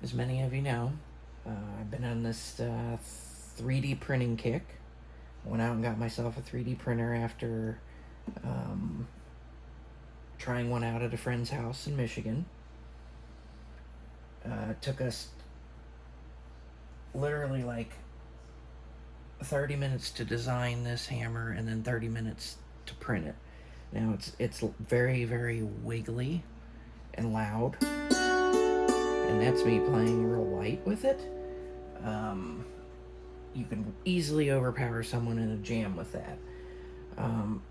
as many of you know, I've been on this 3D printing kick. I went out and got myself a 3D printer after trying one out at a friend's house in Michigan. It took us literally like 30 minutes to design this hammer and then 30 minutes to print it. Now it's very, very wiggly and loud, and that's me playing real light with it. You can easily overpower someone in a jam with that.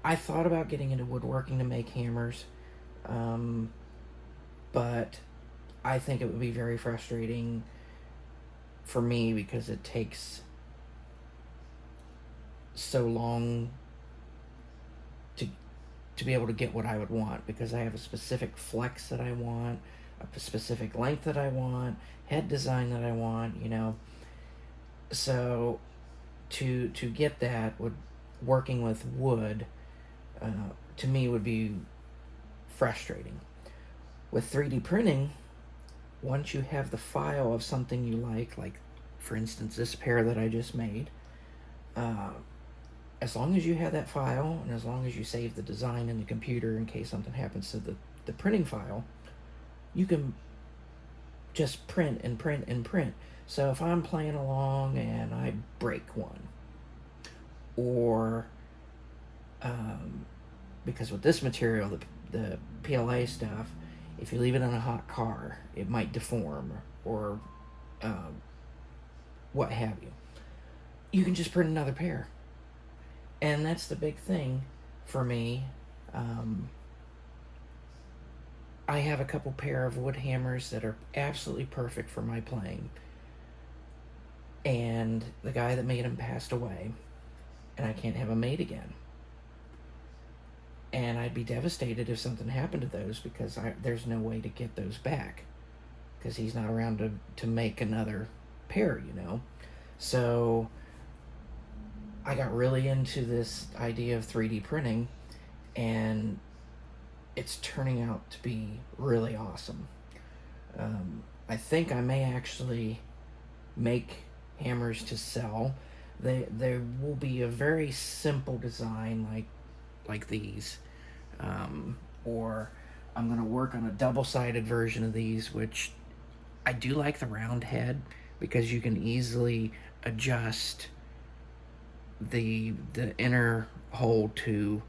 I thought about getting into woodworking to make hammers, but I think it would be very frustrating for me because it takes so long to be able to get what I would want, because I have a specific flex that I want, a specific length that I want, head design that I want, you know. So to get that, working with wood to me would be frustrating. With 3D printing, once you have the file of something you like for instance this pair that I just made, as long as you have that file and as long as you save the design in the computer in case something happens to the printing file, you can just print and print and print. So if I'm playing along and I break one, or because with this material, the PLA stuff, if you leave it in a hot car, it might deform or what have you. You can just print another pair. And that's the big thing for me. I have a couple pair of wood hammers that are absolutely perfect for my playing. And the guy that made them passed away, and I can't have them made again. And I'd be devastated if something happened to those, because there's no way to get those back, because he's not around to make another pair, you know. So I got really into this idea of 3D printing, and it's turning out to be really awesome. I think I may actually make hammers to sell. They will be a very simple design like these, or I'm gonna work on a double-sided version of these, which I do like the round head because you can easily adjust the inner hole to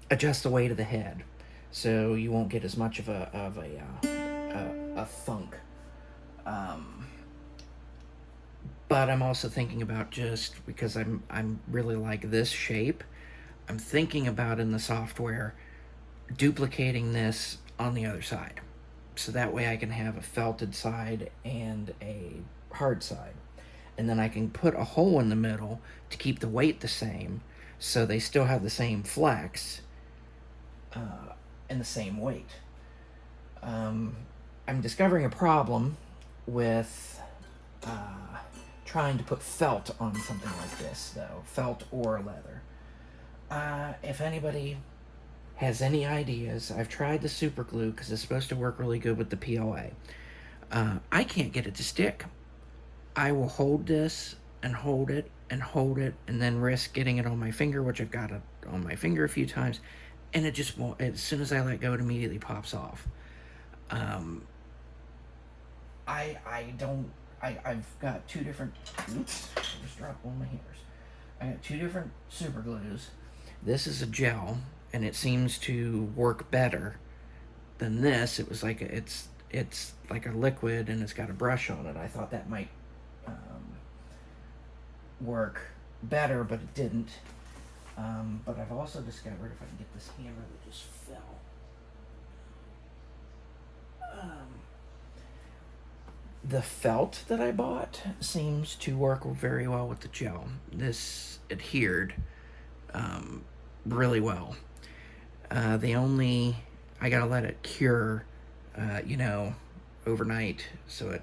adjust the weight of the head, so you won't get as much of a thunk. But I'm also thinking about, just because I'm really like this shape, I'm thinking about in the software duplicating this on the other side, so that way I can have a felted side and a hard side, and then I can put a hole in the middle to keep the weight the same, so they still have the same flex and the same weight. I'm discovering a problem with trying to put felt on something like this, though. Felt or leather. If anybody has any ideas, I've tried the super glue because it's supposed to work really good with the PLA. I can't get it to stick. I will hold this and hold it and hold it and then risk getting it on my finger, which I've got it on my finger a few times, and it just won't. As soon as I let go, it immediately pops off. I've got two different, oops, I just dropped one of my hammers. I got two different super glues. This is a gel, and it seems to work better than this. It was like it's like a liquid, and it's got a brush on it. I thought that might work better, but it didn't. But I've also discovered, if I can get this hammer that just fell, the felt that I bought seems to work very well with the gel. This adhered really well. I gotta let it cure, overnight, so it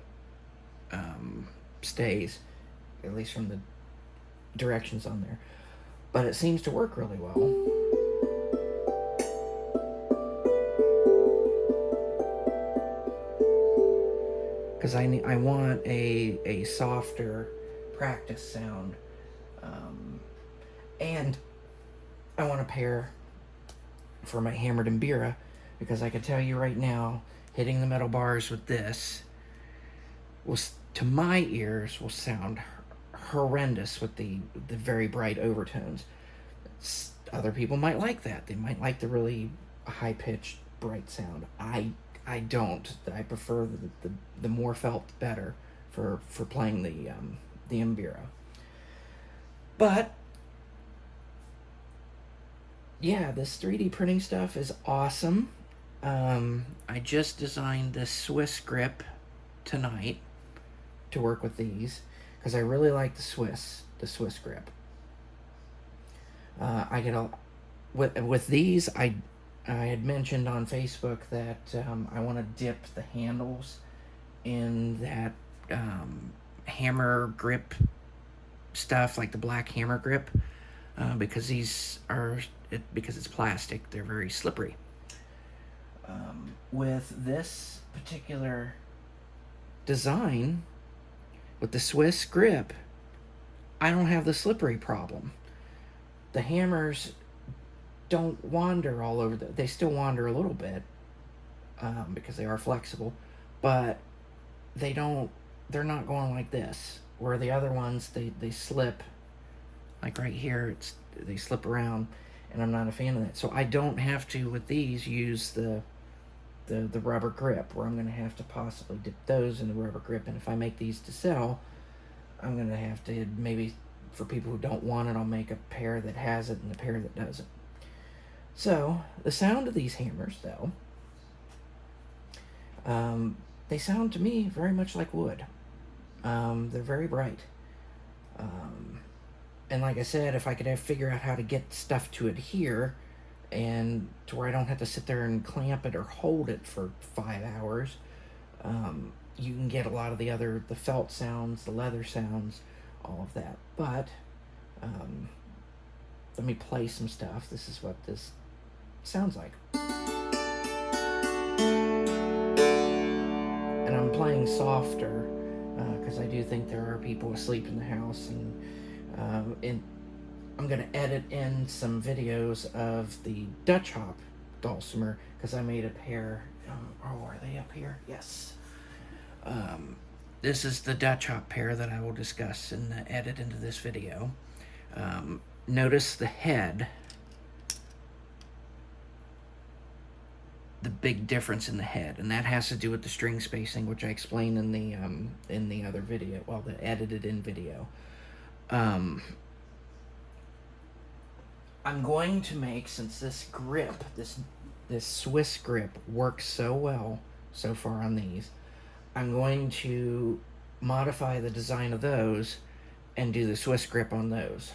stays, at least from the directions on there. But it seems to work really well. because I want a softer practice sound, and I want a pair for my hammered Mbira, because I can tell you right now, hitting the metal bars with this will, to my ears, will sound horrendous with the very bright overtones. Other people might like that. They might like the really high pitched bright sound. I don't. I prefer the more felt better for playing the Mbira. But yeah, this 3D printing stuff is awesome. I just designed this Swiss grip tonight to work with these, because I really like the Swiss grip. I get a with these. I had mentioned on Facebook that I want to dip the handles in that hammer grip stuff, like the black hammer grip, because because it's plastic, they're very slippery. With this particular design, with the Swiss grip, I don't have the slippery problem. The hammers don't wander all over they still wander a little bit, because they are flexible, but they're not going like this, where the other ones, they slip, like right here, they slip around, and I'm not a fan of that. So I don't have to, with these, use the rubber grip, where I'm going to have to possibly dip those in the rubber grip. And if I make these to sell, I'm going to have to, maybe for people who don't want it, I'll make a pair that has it and a pair that doesn't. So the sound of these hammers, though, they sound to me very much like wood. They're very bright. And like I said, if I could figure out how to get stuff to adhere, and to where I don't have to sit there and clamp it or hold it for 5 hours, you can get a lot of the felt sounds, the leather sounds, all of that. But let me play some stuff. This is what this sounds like. And I'm playing softer, because I do think there are people asleep in the house, and I'm going to edit in some videos of the Dutch Hop Dulcimer, because I made a pair. Are they up here? Yes. This is the Dutch Hop pair that I will discuss in the edit into this video. Notice the head. The big difference in the head, and that has to do with the string spacing, which I explained in the other video, well, the edited in video. I'm going to make, since this grip, this Swiss grip works so well so far on these, I'm going to modify the design of those and do the Swiss grip on those.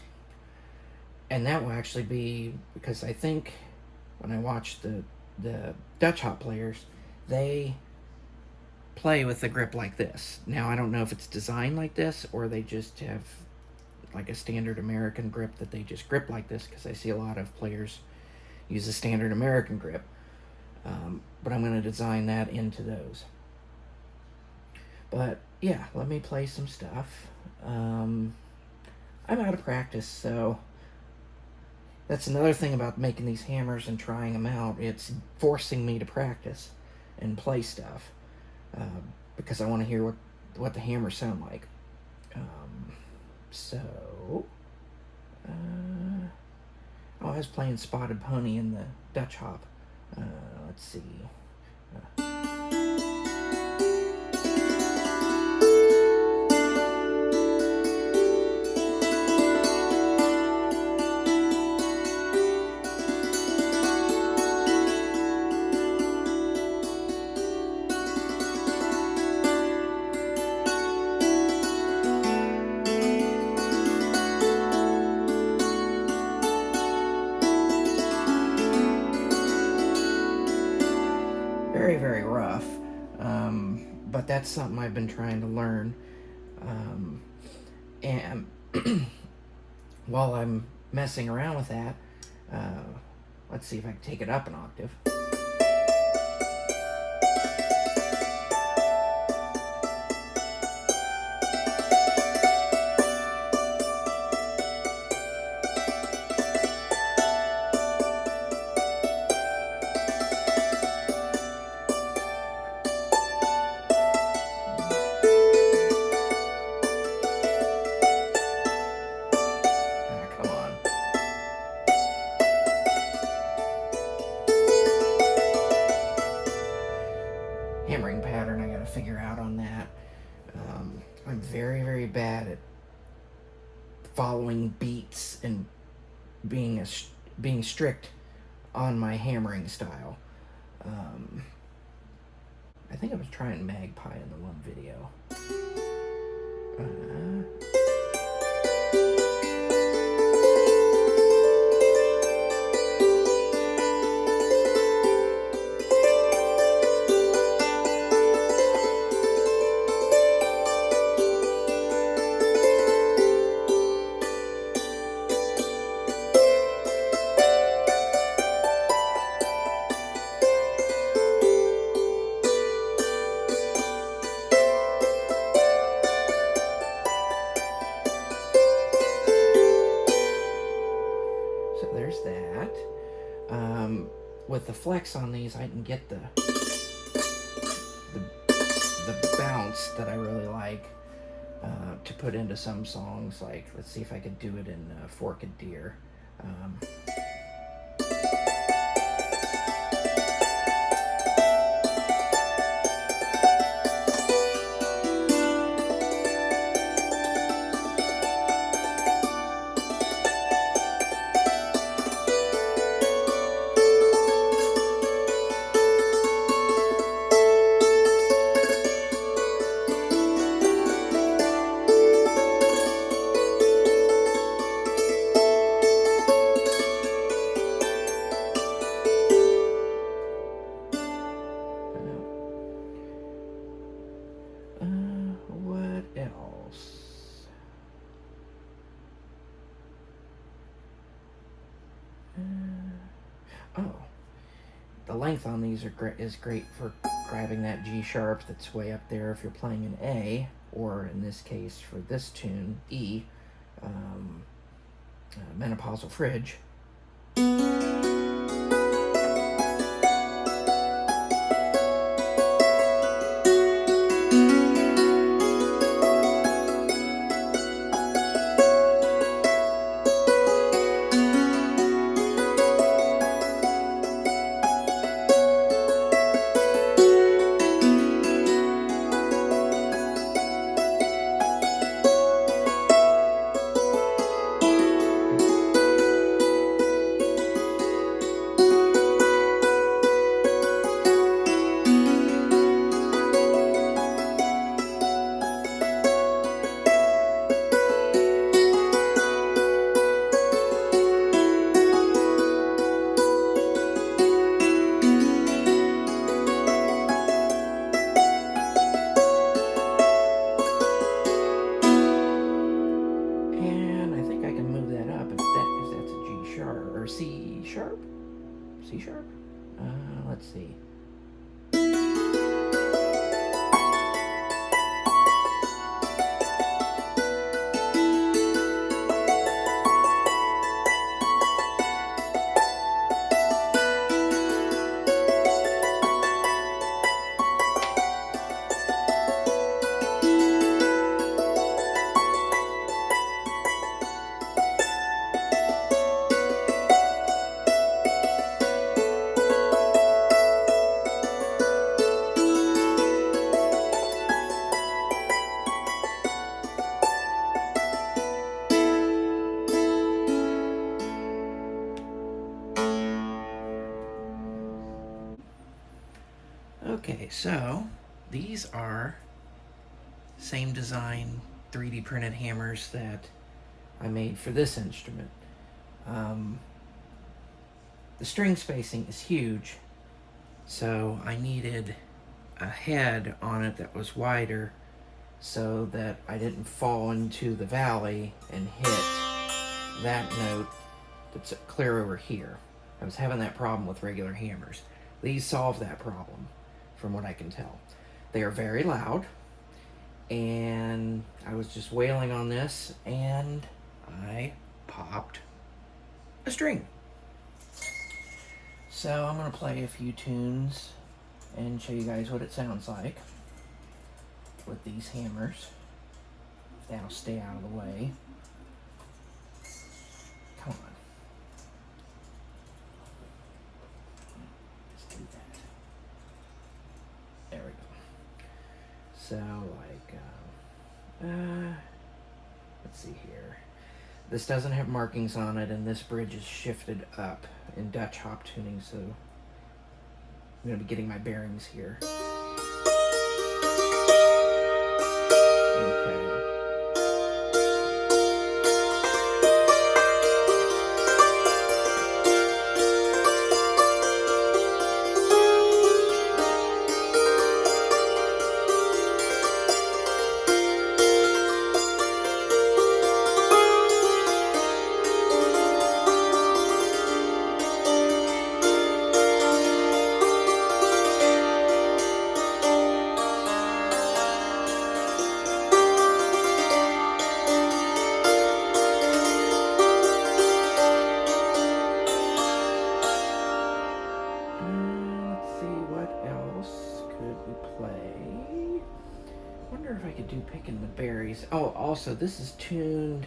And that will actually be, because I think when I watch the Dutch Hop players, they play with the grip like this. Now, I don't know if it's designed like this, or they just have like a standard American grip that they just grip like this, because I see a lot of players use a standard American grip. But I'm going to design that into those. But yeah, let me play some stuff. I'm out of practice, so that's another thing about making these hammers and trying them out. It's forcing me to practice and play stuff, because I want to hear what the hammers sound like. I was playing Spotted Pony in the Dutch Hop. Let's see. Very, very rough, but that's something I've been trying to learn, and while I'm messing around with that, let's see if I can take it up an octave. hammering pattern I gotta figure out on that. I'm very, very bad at following beats and being strict on my hammering style. I think I was trying Magpie in the one video. So there's that. With the flex on these, I can get the bounce that I really like to put into some songs. Like, let's see if I could do it in Forked Deer. What else? Oh, the length on these is great for grabbing that G sharp that's way up there if you're playing an A, or in this case for this tune, E, Menopausal Fridge. C sharp? C sharp? Let's see. Okay, so these are same design 3D printed hammers that I made for this instrument. The string spacing is huge, so I needed a head on it that was wider so that I didn't fall into the valley and hit that note that's clear over here. I was having that problem with regular hammers. These solve that problem, from what I can tell. They are very loud, and I was just wailing on this, and I popped a string. So I'm going to play a few tunes and show you guys what it sounds like with these hammers. Now stay out of the way. Come on. Let's do that. There we go. So, like, let's see here. This doesn't have markings on it, and this bridge is shifted up in Dutch hop tuning, so I'm going to be getting my bearings here. Okay. Picking the berries. Oh, also, this is tuned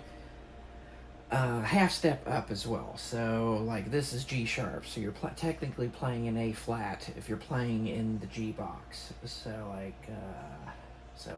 half step up as well. So, like, this is G sharp. So you're technically playing in A flat if you're playing in the G box. So, like, so.